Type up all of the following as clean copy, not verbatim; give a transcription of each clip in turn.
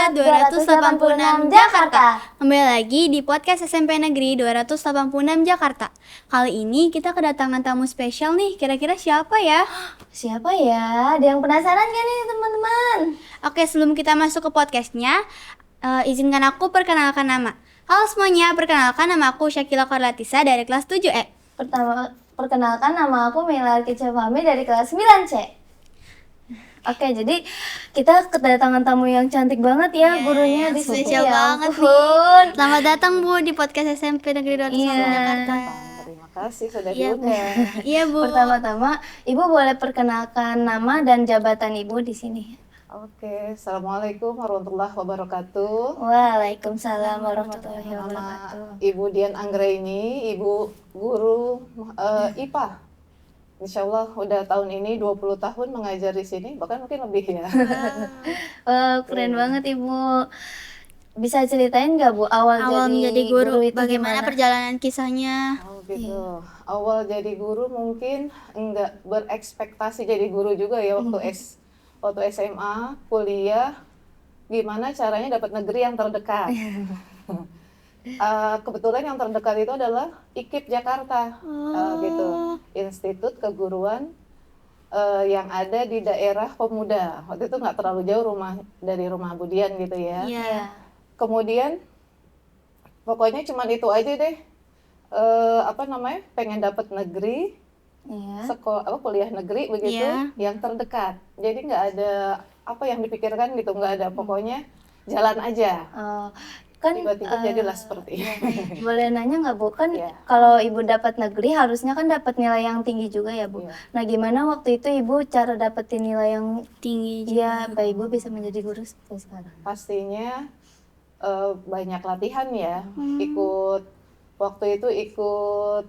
Unpad 286 Jakarta. Kembali lagi di podcast SMP Negeri 286 Jakarta. Kali ini kita kedatangan tamu spesial nih. Kira-kira siapa ya? Siapa ya? Ada yang penasaran gak nih teman-teman? Oke, sebelum kita masuk ke podcastnya, izinkan aku perkenalkan nama. Halo semuanya, perkenalkan nama aku Syakila Korlatisa dari kelas 7E. Perkenalkan nama aku Mela Arkica Fahmi dari kelas 9C. Oke, jadi kita kedatangan tamu yang cantik banget ya, gurunya di sini. Spesial Ya banget ampun. nih. Selamat datang Bu di podcast SMP Negeri 286 Iya. Jakarta. Terima kasih sudah Iya, diundang. Iya Bu. Pertama-tama, Ibu boleh perkenalkan nama dan jabatan Ibu di sini. Oke, Assalamualaikum warahmatullahi wabarakatuh. Waalaikumsalam warahmatullahi Nama wabarakatuh. Ibu Dian Anggraini, Ibu Guru IPA. Insya Allah udah tahun ini 20 tahun mengajar di sini, bahkan mungkin lebih ya. Keren banget Ibu. Bisa ceritain nggak Bu awal menjadi guru, itu bagaimana gimana? perjalanan kisahnya? Oh gitu. Awal jadi guru mungkin enggak berekspektasi jadi guru juga ya waktu SMA, kuliah, gimana caranya dapat negeri yang terdekat. Kebetulan yang terdekat itu adalah IKIP Jakarta, gitu, Institut Keguruan yang ada di daerah Pemuda. Waktu itu nggak terlalu jauh dari rumah Budian gitu ya. Iya. Kemudian pokoknya cuma itu aja deh. Pengen dapat negeri, Iya. sekolah kuliah negeri begitu, Iya. yang terdekat. Jadi nggak ada apa yang dipikirkan gitu, nggak ada, pokoknya jalan aja. Kan Tiba-tiba jadilah seperti ini. boleh nanya nggak Bu, kan Iya. kalau Ibu dapat negeri harusnya kan dapat nilai yang tinggi juga ya Bu. Iya. Nah gimana waktu itu Ibu cara dapetin nilai yang Tinggi ya Mbak Ibu bisa menjadi guru seperti sekarang? Pastinya banyak latihan ya. Waktu itu ikut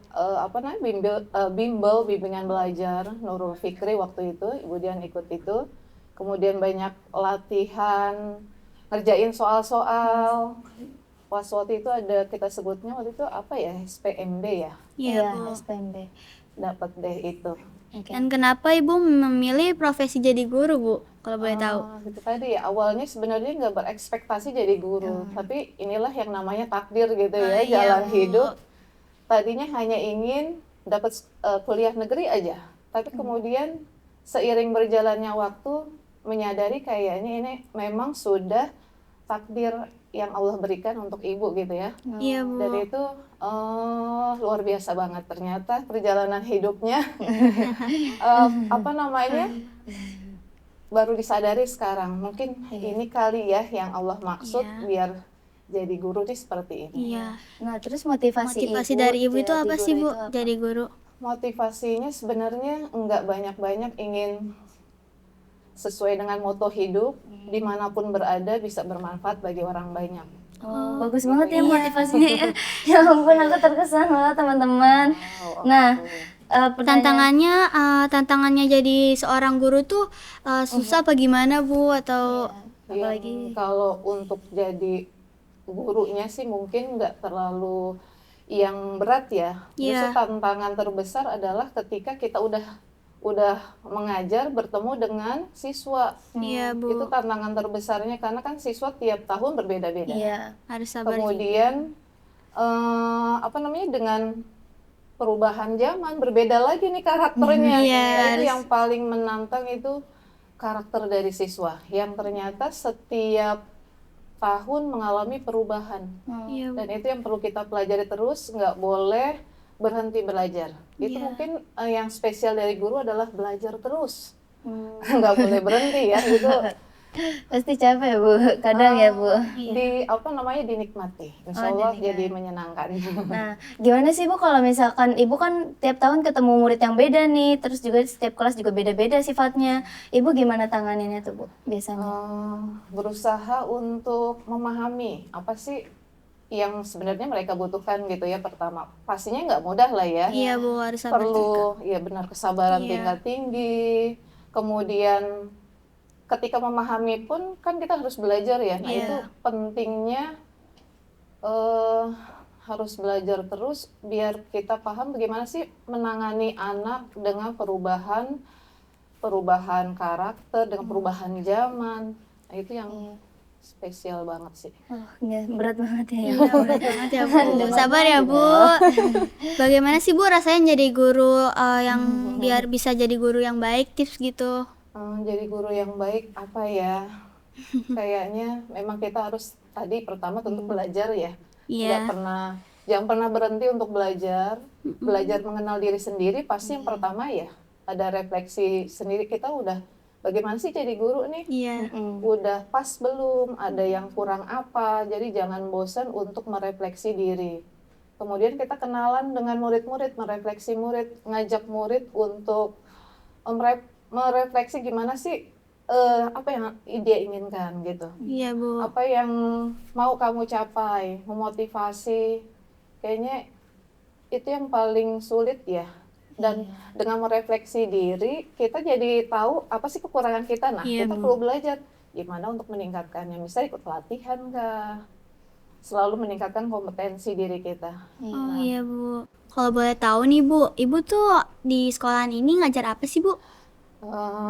bimbel bimbingan belajar Nurul Fikri waktu itu, Ibu Dian ikut itu. Kemudian banyak latihan, ngerjain soal-soal. Pas waktu itu ada, kita sebutnya waktu itu apa ya, SPMB ya, Iya Bu. SPMB. dapat deh itu. Oke. Dan kenapa Ibu memilih profesi jadi guru Bu? Kalau boleh tahu. Itu tadi ya, awalnya sebenarnya nggak berekspektasi jadi guru, tapi inilah yang namanya takdir gitu ya, Iya, jalan Bu. hidup. Tadinya hanya ingin dapat kuliah negeri aja, tapi kemudian seiring berjalannya waktu menyadari kayaknya ini memang sudah takdir yang Allah berikan untuk ibu gitu ya. Iya Bu. Dan itu luar biasa banget ternyata perjalanan hidupnya. Baru disadari sekarang, mungkin ini kali ya yang Allah maksud biar jadi guru nih seperti ini. Iya. Nah terus motivasi dari Ibu itu jadi apa guru sih Bu? itu apa? Jadi guru. Motivasinya sebenarnya nggak banyak-banyak, ingin sesuai dengan moto hidup, dimanapun berada bisa bermanfaat bagi orang banyak. Bagus banget ya motivasinya ya. Ya ampun aku terkesan banget teman-teman. Nah Tantangannya jadi seorang guru tuh susah apa gimana Bu? Atau Apalagi kalau untuk jadi gurunya sih mungkin nggak terlalu yang berat ya. Justru tantangan terbesar adalah ketika kita udah mengajar bertemu dengan siswa. Iya Bu. Itu tantangan terbesarnya karena kan siswa tiap tahun berbeda-beda. Iya. Harus sabar. Kemudian dengan perubahan zaman berbeda lagi nih karakternya. Itu yang paling menantang, itu karakter dari siswa yang ternyata setiap tahun mengalami perubahan. Dan itu yang perlu kita pelajari terus, nggak boleh berhenti belajar. Itu mungkin yang spesial dari guru adalah belajar terus. Nggak boleh berhenti ya, itu Pasti capek Bu, kadang ya Bu. dinikmati. Insya Allah jadi menyenangkan. Nah, gimana sih Bu kalau misalkan Ibu kan tiap tahun ketemu murid yang beda nih, terus juga setiap kelas juga beda-beda sifatnya. Ibu gimana tanganinnya tuh Bu biasanya? Berusaha untuk memahami apa sih yang sebenarnya mereka butuhkan gitu ya. Pertama, pastinya nggak mudah lah ya. Iya Bu, harus sabar. Perlu ya benar kesabaran tingkat tinggi. Kemudian ketika memahami pun kan kita harus belajar ya. Nah itu pentingnya harus belajar terus biar kita paham bagaimana sih menangani anak dengan perubahan karakter, dengan perubahan zaman. Nah, itu yang spesial banget sih. Oh, ya, berat banget ya. Iya, berat banget ya Bu. Sabar ya Bu. Bagaimana sih Bu rasanya jadi guru yang biar bisa jadi guru yang baik, tips gitu? Jadi guru yang baik apa ya? Kayaknya memang kita harus tadi pertama tentu belajar ya. Iya. Jangan pernah berhenti untuk belajar. Belajar mengenal diri sendiri pasti yang pertama ya. Ada refleksi sendiri, kita udah bagaimana sih jadi guru nih? Iya. Udah pas belum? Ada yang kurang apa? Jadi jangan bosan untuk merefleksi diri. Kemudian kita kenalan dengan murid-murid, merefleksi murid, ngajak murid untuk merefleksi gimana sih apa yang dia inginkan gitu. Iya Bu. Apa yang mau kamu capai, memotivasi. Kayaknya itu yang paling sulit ya. Dan dengan merefleksi diri, kita jadi tahu apa sih kekurangan kita. Nah, Iya, kita Bu. perlu belajar gimana untuk meningkatkannya. Misalnya ikut pelatihan kah? Selalu meningkatkan kompetensi diri kita. Oh iya Bu. Kalau boleh tahu nih Bu, Ibu tuh di sekolahan ini ngajar apa sih Bu?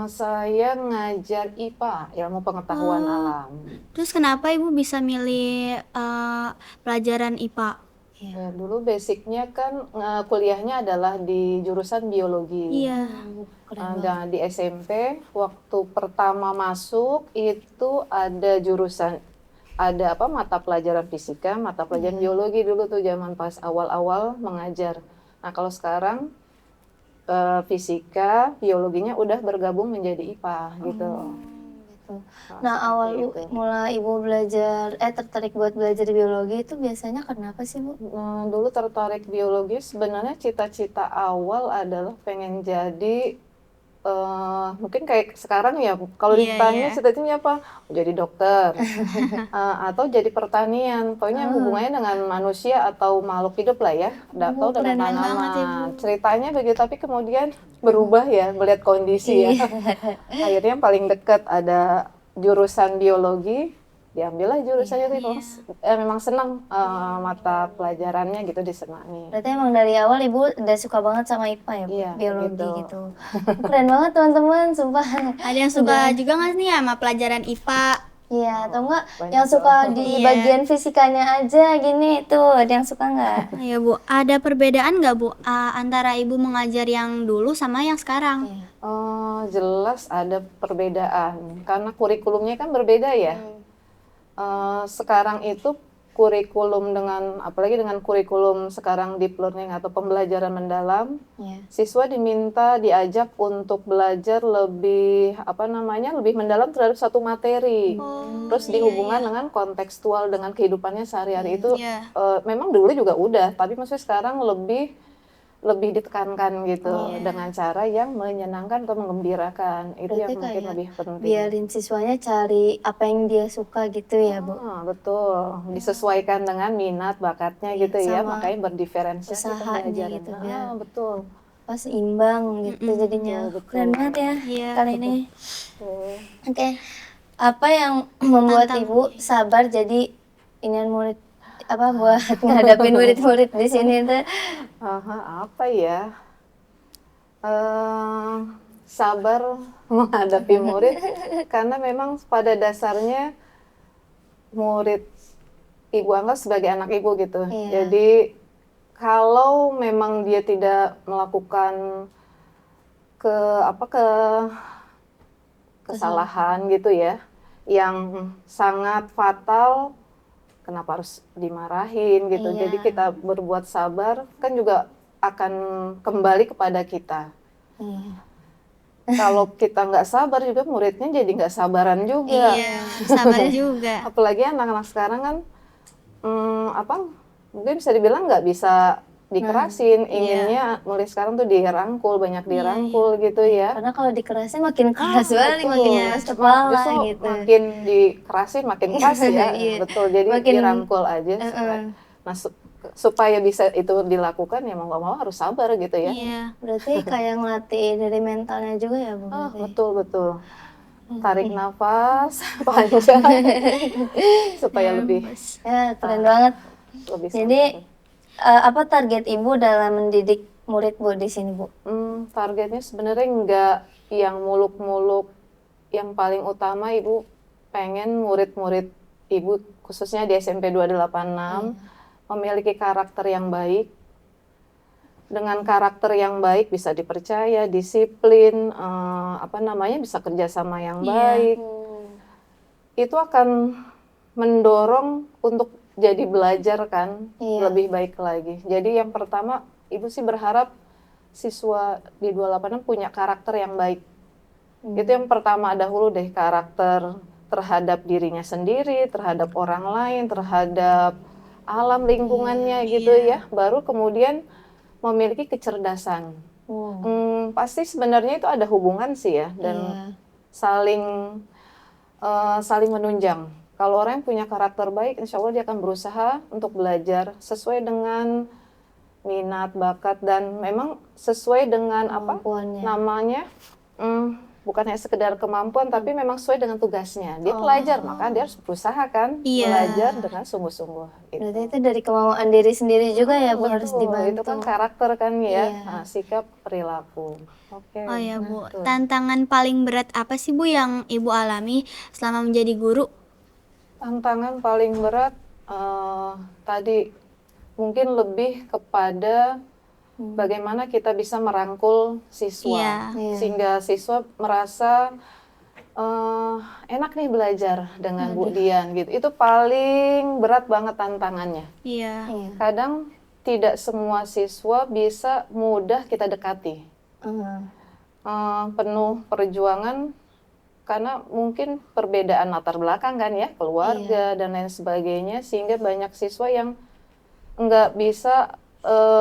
Saya ngajar IPA, ilmu pengetahuan alam. Terus kenapa Ibu bisa milih pelajaran IPA? Ya, dulu basicnya kan kuliahnya adalah di jurusan biologi. Iya. Dan di SMP waktu pertama masuk itu ada jurusan, ada mata pelajaran fisika, mata pelajaran biologi dulu tuh zaman pas awal-awal mengajar. Nah kalau sekarang fisika, biologinya udah bergabung menjadi IPA gitu. Nah, awal mulai Ibu belajar, tertarik buat belajar biologi itu biasanya kenapa sih Bu? Dulu tertarik biologi, sebenarnya cita-cita awal adalah pengen jadi, mungkin kayak sekarang ya, kalau ditanya cita-citanya apa? Jadi dokter, atau jadi pertanian, pokoknya hubungannya dengan manusia atau makhluk hidup lah ya, atau dengan tanaman. Ceritanya begitu, tapi kemudian berubah ya, melihat kondisi ya. Akhirnya yang paling dekat ada jurusan biologi, diambillah jurusannya itu. Memang senang mata pelajarannya gitu, disenangi. Berarti emang dari awal Ibu udah suka banget sama IPA ya Bu? Iya, Biologi gitu. gitu. Keren banget teman-teman, sumpah. Ada yang suka juga nggak nih sama pelajaran IPA? Iya, atau enggak banyak yang suka di Iya. bagian fisikanya aja gini tuh, ada yang suka nggak? Iya Bu, ada perbedaan nggak Bu antara Ibu mengajar yang dulu sama yang sekarang? Jelas ada perbedaan karena kurikulumnya kan berbeda ya. Sekarang itu kurikulum apalagi dengan kurikulum sekarang deep learning atau pembelajaran mendalam, siswa diajak untuk belajar lebih lebih mendalam terhadap satu materi. Terus dihubungkan dengan kontekstual dengan kehidupannya sehari-hari itu. Memang dulu juga udah, tapi maksudnya sekarang lebih ditekankan gitu dengan cara yang menyenangkan atau menggembirakan. Itu Berarti yang mungkin kayak lebih penting. biarin siswanya cari apa yang dia suka gitu ya Bu? Betul, disesuaikan dengan minat bakatnya gitu ya, sama makanya berdiferensiasi usahanya pembelajaran. gitu ya. Betul. Pas imbang gitu jadinya. betul. Keren banget ya Iya, kali ini. Betul. Oke, apa yang membuat Ibu sabar jadi ingin murid buat ngadapin murid-murid di sini tuh? Apa ya? Sabar menghadapi murid karena memang pada dasarnya murid Ibu anggap sebagai anak Ibu gitu. Jadi kalau memang dia tidak melakukan kesalahan gitu ya, yang sangat fatal, kenapa harus dimarahin gitu. Jadi kita berbuat sabar kan juga akan kembali kepada kita. Kalau kita nggak sabar juga muridnya jadi nggak sabaran juga. Iya, sabar juga. Apalagi anak-anak sekarang kan mungkin bisa dibilang nggak bisa dikerasin, inginnya mulai sekarang tuh dirangkul, banyak dirangkul gitu ya. Karena kalau dikerasin makin keras banget, makin keras kepala Justru gitu. makin dikerasin makin keras ya. Betul, jadi dirangkul aja. Nah, supaya bisa itu dilakukan ya mau nggak mau harus sabar gitu ya. Iya. Berarti kayak ngelatih dari mentalnya juga ya Bu? Betul. Tarik nafas panjang supaya lebih Keren banget. lebih Jadi apa target Ibu dalam mendidik murid Bu di sini Bu? Targetnya sebenarnya nggak yang muluk-muluk. Yang paling utama Ibu pengen murid-murid ibu khususnya di SMP 286 memiliki karakter yang baik. Dengan karakter yang baik bisa dipercaya, disiplin, bisa kerjasama yang baik. Itu akan mendorong untuk jadi belajar kan, lebih baik lagi. Jadi yang pertama, ibu sih berharap siswa di 286 punya karakter yang baik. Itu yang pertama dahulu deh, karakter terhadap dirinya sendiri, terhadap orang lain, terhadap alam lingkungannya gitu ya. Baru kemudian memiliki kecerdasan. Pasti sebenarnya itu ada hubungan sih ya, dan saling menunjang. Kalau orang yang punya karakter baik, insya Allah dia akan berusaha untuk belajar sesuai dengan minat, bakat, dan memang sesuai dengan bukan hanya sekedar kemampuan, tapi memang sesuai dengan tugasnya. Dia pelajar, maka dia harus berusaha kan, belajar dengan sungguh-sungguh. Berarti itu dari kemauan diri sendiri juga ya, Bu, harus dibantu. Itu kan karakter kan ya, sikap, perilaku. Oke. Oh ya Bu, tantangan paling berat apa sih Bu yang Ibu alami selama menjadi guru? Tantangan paling berat tadi mungkin lebih kepada bagaimana kita bisa merangkul siswa, sehingga siswa merasa enak nih belajar dengan Bu Dian gitu. Itu paling berat banget tantangannya. Kadang tidak semua siswa bisa mudah kita dekati. Penuh perjuangan karena mungkin perbedaan latar belakang kan ya, keluarga dan lain sebagainya, sehingga banyak siswa yang nggak bisa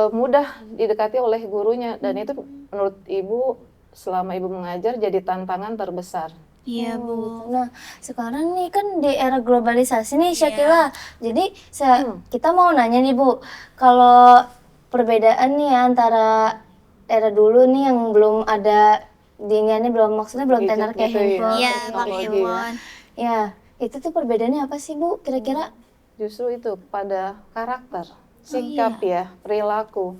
mudah didekati oleh gurunya, dan itu menurut Ibu selama Ibu mengajar jadi tantangan terbesar. Iya Bu. Gitu. Nah sekarang nih kan di era globalisasi nih Syakila, jadi kita mau nanya nih Bu, kalau perbedaan nih antara era dulu nih yang belum ada maksudnya belum tenar kayak handphone, pakai handphone. Ya, itu tuh perbedaannya apa sih Bu kira-kira? Justru itu pada karakter, sikap ya, perilaku.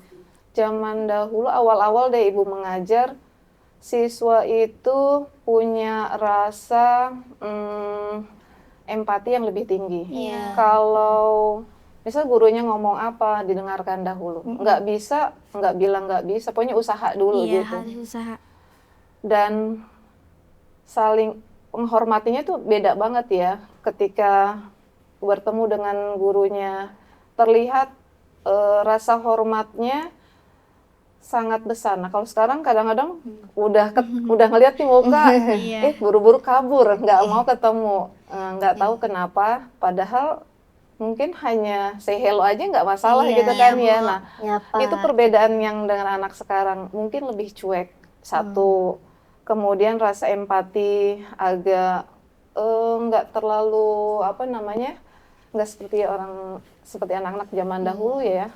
Zaman dahulu awal-awal deh Ibu mengajar, siswa itu punya rasa empati yang lebih tinggi. Kalau misal gurunya ngomong apa, didengarkan dahulu. Nggak bisa, nggak bilang nggak bisa, pokoknya usaha dulu gitu. Harus usaha. Dan saling menghormatinya tuh beda banget ya, ketika bertemu dengan gurunya. Terlihat rasa hormatnya sangat besar. Nah kalau sekarang kadang-kadang udah ngeliat nih muka, buru-buru kabur, nggak mau ketemu, nggak tahu kenapa. Padahal mungkin hanya say hello aja nggak masalah gitu kan ya. Nah itu perbedaan yang dengan anak sekarang, mungkin lebih cuek satu. Kemudian rasa empati agak nggak terlalu nggak seperti anak-anak zaman dahulu ya.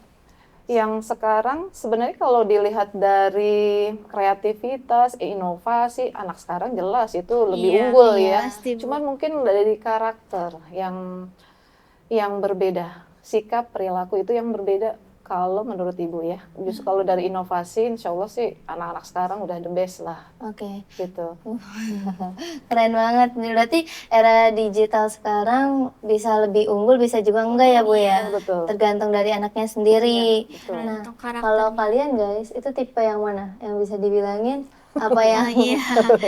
Yang sekarang sebenarnya kalau dilihat dari kreativitas, inovasi, anak sekarang jelas itu lebih unggul ya. Cuman mungkin dari karakter yang berbeda, sikap, perilaku itu yang berbeda kalau menurut Ibu ya. Justru kalau dari inovasi, insya Allah sih anak-anak sekarang udah the best lah. Gitu. Keren banget. Berarti era digital sekarang bisa lebih unggul, bisa juga enggak ya Bu ya? Betul. Tergantung dari anaknya sendiri. Nah, kalau kalian guys, itu tipe yang mana? Yang bisa dibilangin apa yang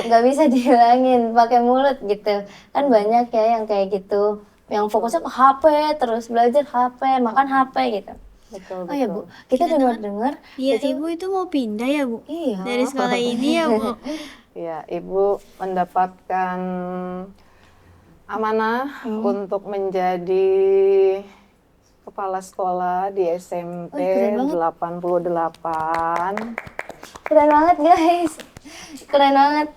nggak bisa dibilangin pakai mulut gitu? Kan banyak ya yang kayak gitu, yang fokusnya ke HP, terus belajar HP, makan HP gitu. Betul. Ya Bu, kita dengar-dengar. Iya, Ibu itu mau pindah ya Bu? Iya. Dari sekolah ini ya Bu? Iya, Ibu mendapatkan amanah untuk menjadi kepala sekolah di SMP 88. Keren banget guys, keren banget.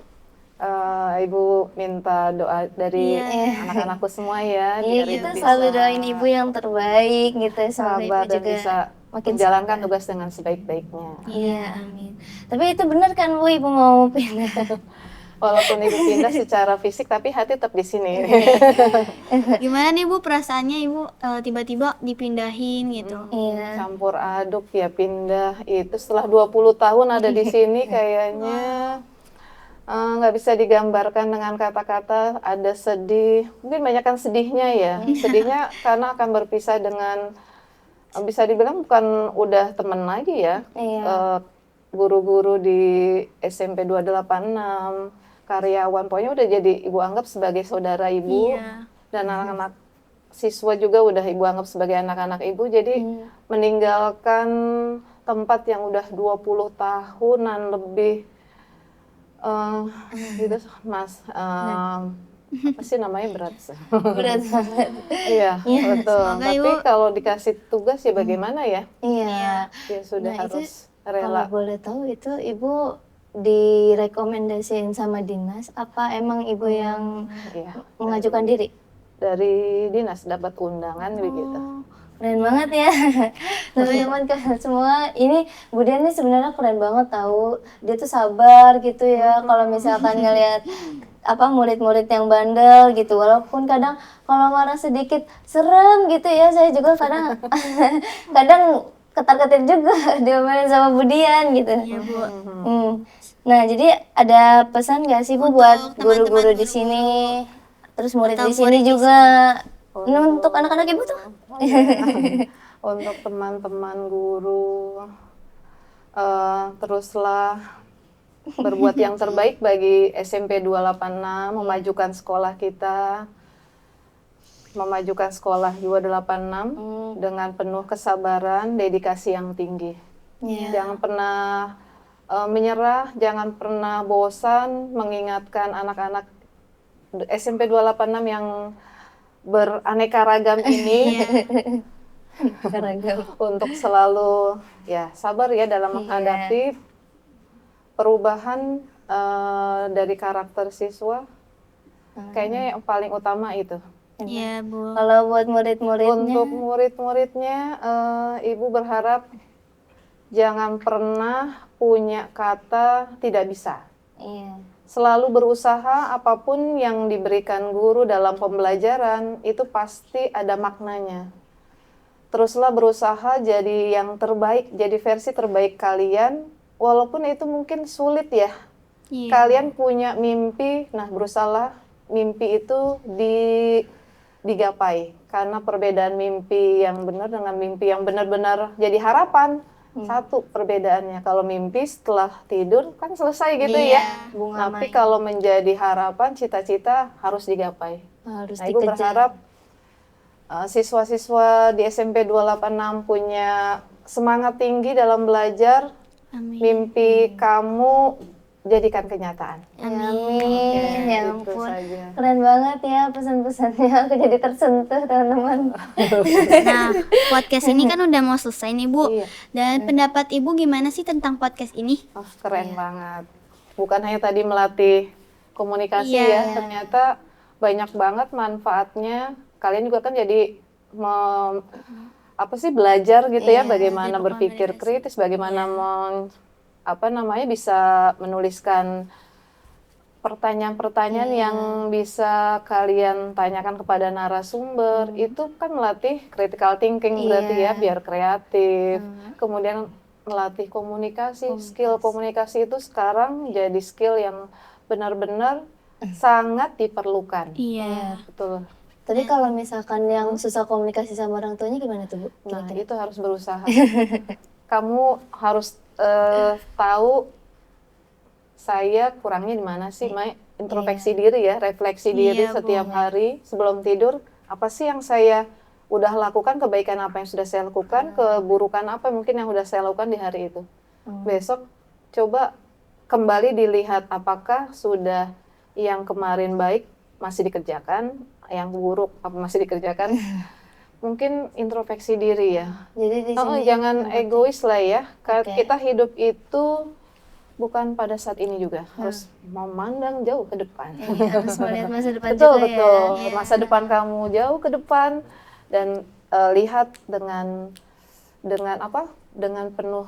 Ibu minta doa dari anak-anakku semua ya. Kita selalu doain Ibu yang terbaik gitu, sabar dan juga bisa menjalankan tugas dengan sebaik-baiknya. Iya, amin. Tapi itu benar kan Bu, Ibu mau pindah? Walaupun Ibu pindah secara fisik, tapi hati tetap di sini. Gimana nih Bu perasaannya Ibu tiba-tiba dipindahin gitu? Campur aduk ya, pindah itu setelah 20 tahun ada di sini kayaknya nggak bisa digambarkan dengan kata-kata. Ada sedih, mungkin banyak kan sedihnya ya. Sedihnya karena akan berpisah dengan, bisa dibilang bukan udah teman lagi ya. Iya. Guru-guru di SMP 286, karyawan, pokoknya udah jadi ibu anggap sebagai saudara ibu. Iya. Dan anak-anak siswa juga udah ibu anggap sebagai anak-anak ibu. Jadi meninggalkan tempat yang udah 20 tahunan lebih, gitu Mas, apa sih namanya, berat sih. Berat banget. Iya, betul. Semoga Tapi Ibu- kalau dikasih tugas ya bagaimana ya? Iya. Ya sudah Nah, itu harus kalau rela. boleh tahu itu Ibu direkomendasiin sama dinas apa emang Ibu yang Iya, mengajukan diri? dari dinas dapat undangan begitu. Keren banget ya. Teman-teman semua ini Bu Dian nih sebenarnya keren banget tahu. Dia tuh sabar gitu ya kalau misalkan ngelihat apa murid-murid yang bandel gitu. Walaupun kadang kalau marah sedikit serem gitu ya. Saya juga kadang kadang ketar-ketir juga diomelin sama Bu Dian gitu. Iya, Bu. Nah, jadi ada pesan nggak sih Bu buat teman-teman guru-guru di sini, terus murid atau di sini murid di juga? Ini untuk anak-anak Ibu tuh. Untuk teman-teman guru, teruslah berbuat yang terbaik bagi SMP 286, memajukan sekolah kita, memajukan sekolah 286 dengan penuh kesabaran, dedikasi yang tinggi. Jangan pernah menyerah, jangan pernah bosan mengingatkan anak-anak SMP 286 yang beraneka ragam ini untuk selalu ya sabar ya dalam menghadapi perubahan dari karakter siswa. Kayaknya yang paling utama itu. Iya, Bu. Kalau buat murid-muridnya, Untuk murid-muridnya, Ibu berharap jangan pernah punya kata tidak bisa. iya, Selalu berusaha, apapun yang diberikan guru dalam pembelajaran itu pasti ada maknanya. Teruslah berusaha jadi yang terbaik, jadi versi terbaik kalian, walaupun itu mungkin sulit ya. Iya. Kalian punya mimpi, nah berusahalah mimpi itu digapai. Karena perbedaan mimpi yang benar dengan mimpi yang benar-benar jadi harapan. Satu perbedaannya, kalau mimpi setelah tidur kan selesai gitu Iya. ya. bunga Tapi main kalau menjadi harapan, cita-cita harus digapai. harus Nah, Ibu dikejar. berharap siswa-siswa di SMP 286 punya semangat tinggi dalam belajar, Amin. mimpi kamu jadikan kenyataan. Amin, ya Gitu ampun. saja. Keren banget ya pesan-pesannya, aku jadi tersentuh teman-teman. Nah, podcast ini kan udah mau selesai nih, Bu. Iya. Dan pendapat Ibu gimana sih tentang podcast ini? Oh, keren banget. Bukan hanya tadi melatih komunikasi Iya. ya, ternyata banyak banget manfaatnya. Kalian juga kan jadi belajar gitu ya, bagaimana berpikir kritis, bagaimana bisa menuliskan pertanyaan-pertanyaan yang bisa kalian tanyakan kepada narasumber. Itu kan melatih critical thinking berarti ya, biar kreatif. Kemudian melatih komunikasi, skill komunikasi itu sekarang jadi skill yang benar-benar sangat diperlukan. Iya. Betul. Tapi kalau misalkan yang susah komunikasi sama orang tuanya gimana tuh Bu? Nah, itu harus berusaha. Kamu harus tahu saya kurangnya di mana sih, Mai. Introspeksi diri ya, refleksi diri Iya, setiap hari sebelum tidur. Apa sih yang saya udah lakukan, kebaikan apa yang sudah saya lakukan, keburukan apa mungkin yang sudah saya lakukan di hari itu. Besok coba kembali dilihat apakah sudah yang kemarin baik masih dikerjakan, yang buruk apa masih dikerjakan. Mungkin introspeksi diri ya. Jadi di sini Jangan egois lah ya. Kita hidup itu bukan pada saat ini juga, harus memandang jauh ke depan. harus melihat masa depan Betul, juga betul. ya. Masa depan kamu jauh ke depan dan lihat dengan penuh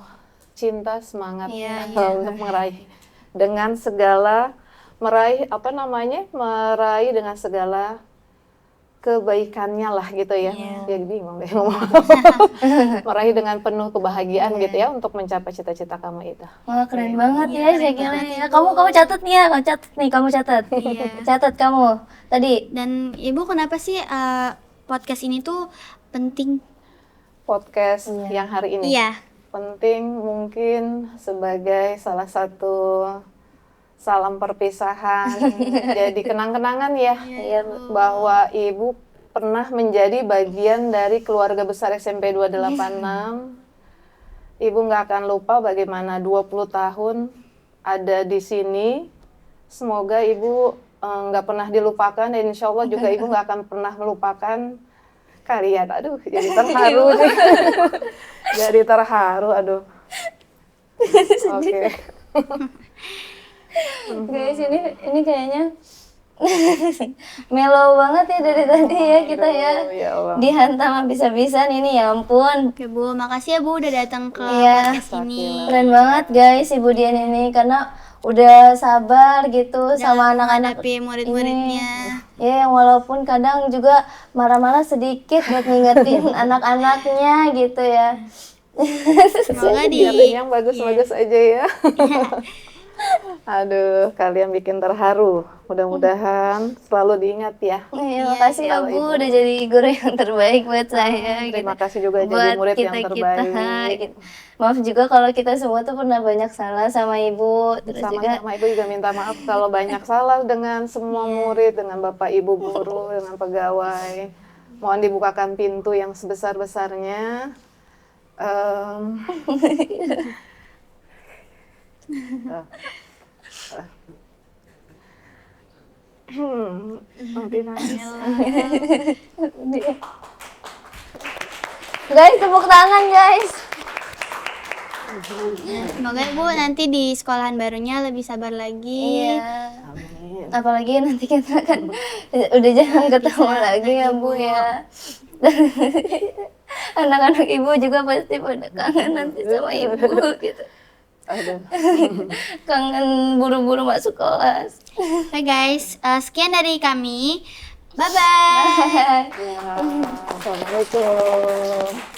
cinta, semangat untuk meraih meraih dengan segala kebaikannya lah gitu ya. Jadi bingung deh ngomong. Meraih dengan penuh kebahagiaan gitu ya untuk mencapai cita-cita kamu itu. Wah, keren banget ya Syakila ya. Kamu catat nih ya, kamu catat. Catat kamu tadi. Dan Ibu kenapa sih podcast ini tuh penting? Podcast yang hari ini penting mungkin sebagai salah satu salam perpisahan, jadi kenang-kenangan ya, bahwa Ibu pernah menjadi bagian dari keluarga besar SMP 286. Ibu nggak akan lupa bagaimana 20 tahun ada di sini. Semoga Ibu nggak pernah dilupakan, dan insya Allah juga Ibu nggak akan pernah melupakan kalian. Aduh, jadi terharu nih. Jadi terharu, aduh. Oke. Guys, ini kayaknya mellow banget ya dari tadi ya kita ya. Dihantam habis-habisan ini, ya ampun. Oke Bu, makasih ya Bu udah datang ke podcast ini. Keren banget guys Ibu Dian ini, karena udah sabar gitu sama anak-anak murid-muridnya. Ya, walaupun kadang juga marah-marah sedikit buat ngingetin anak-anaknya gitu ya. Semoga yang bagus-bagus aja ya. Aduh, kalian bikin terharu. Mudah-mudahan selalu diingat ya. Makasih ya Bu, udah jadi guru yang terbaik buat saya. Terima kasih juga jadi murid yang terbaik. Maaf juga kalau kita semua tuh pernah banyak salah sama Ibu. Terus sama Ibu juga minta maaf kalau banyak salah dengan semua murid, dengan Bapak Ibu guru, dengan pegawai. Mohon dibukakan pintu yang sebesar-besarnya. Nanti nangis. Guys, tepuk tangan guys. Semoga Bu nanti di sekolahan barunya lebih sabar lagi. Amin. Apalagi nanti kita kan udah jarang ketemu lagi ya Bu ya. Anak-anak Ibu juga pasti pada kangen nanti sama Ibu gitu. Kangen buru-buru masuk kelas. Oke guys, sekian dari kami. Bye-bye. Assalamualaikum.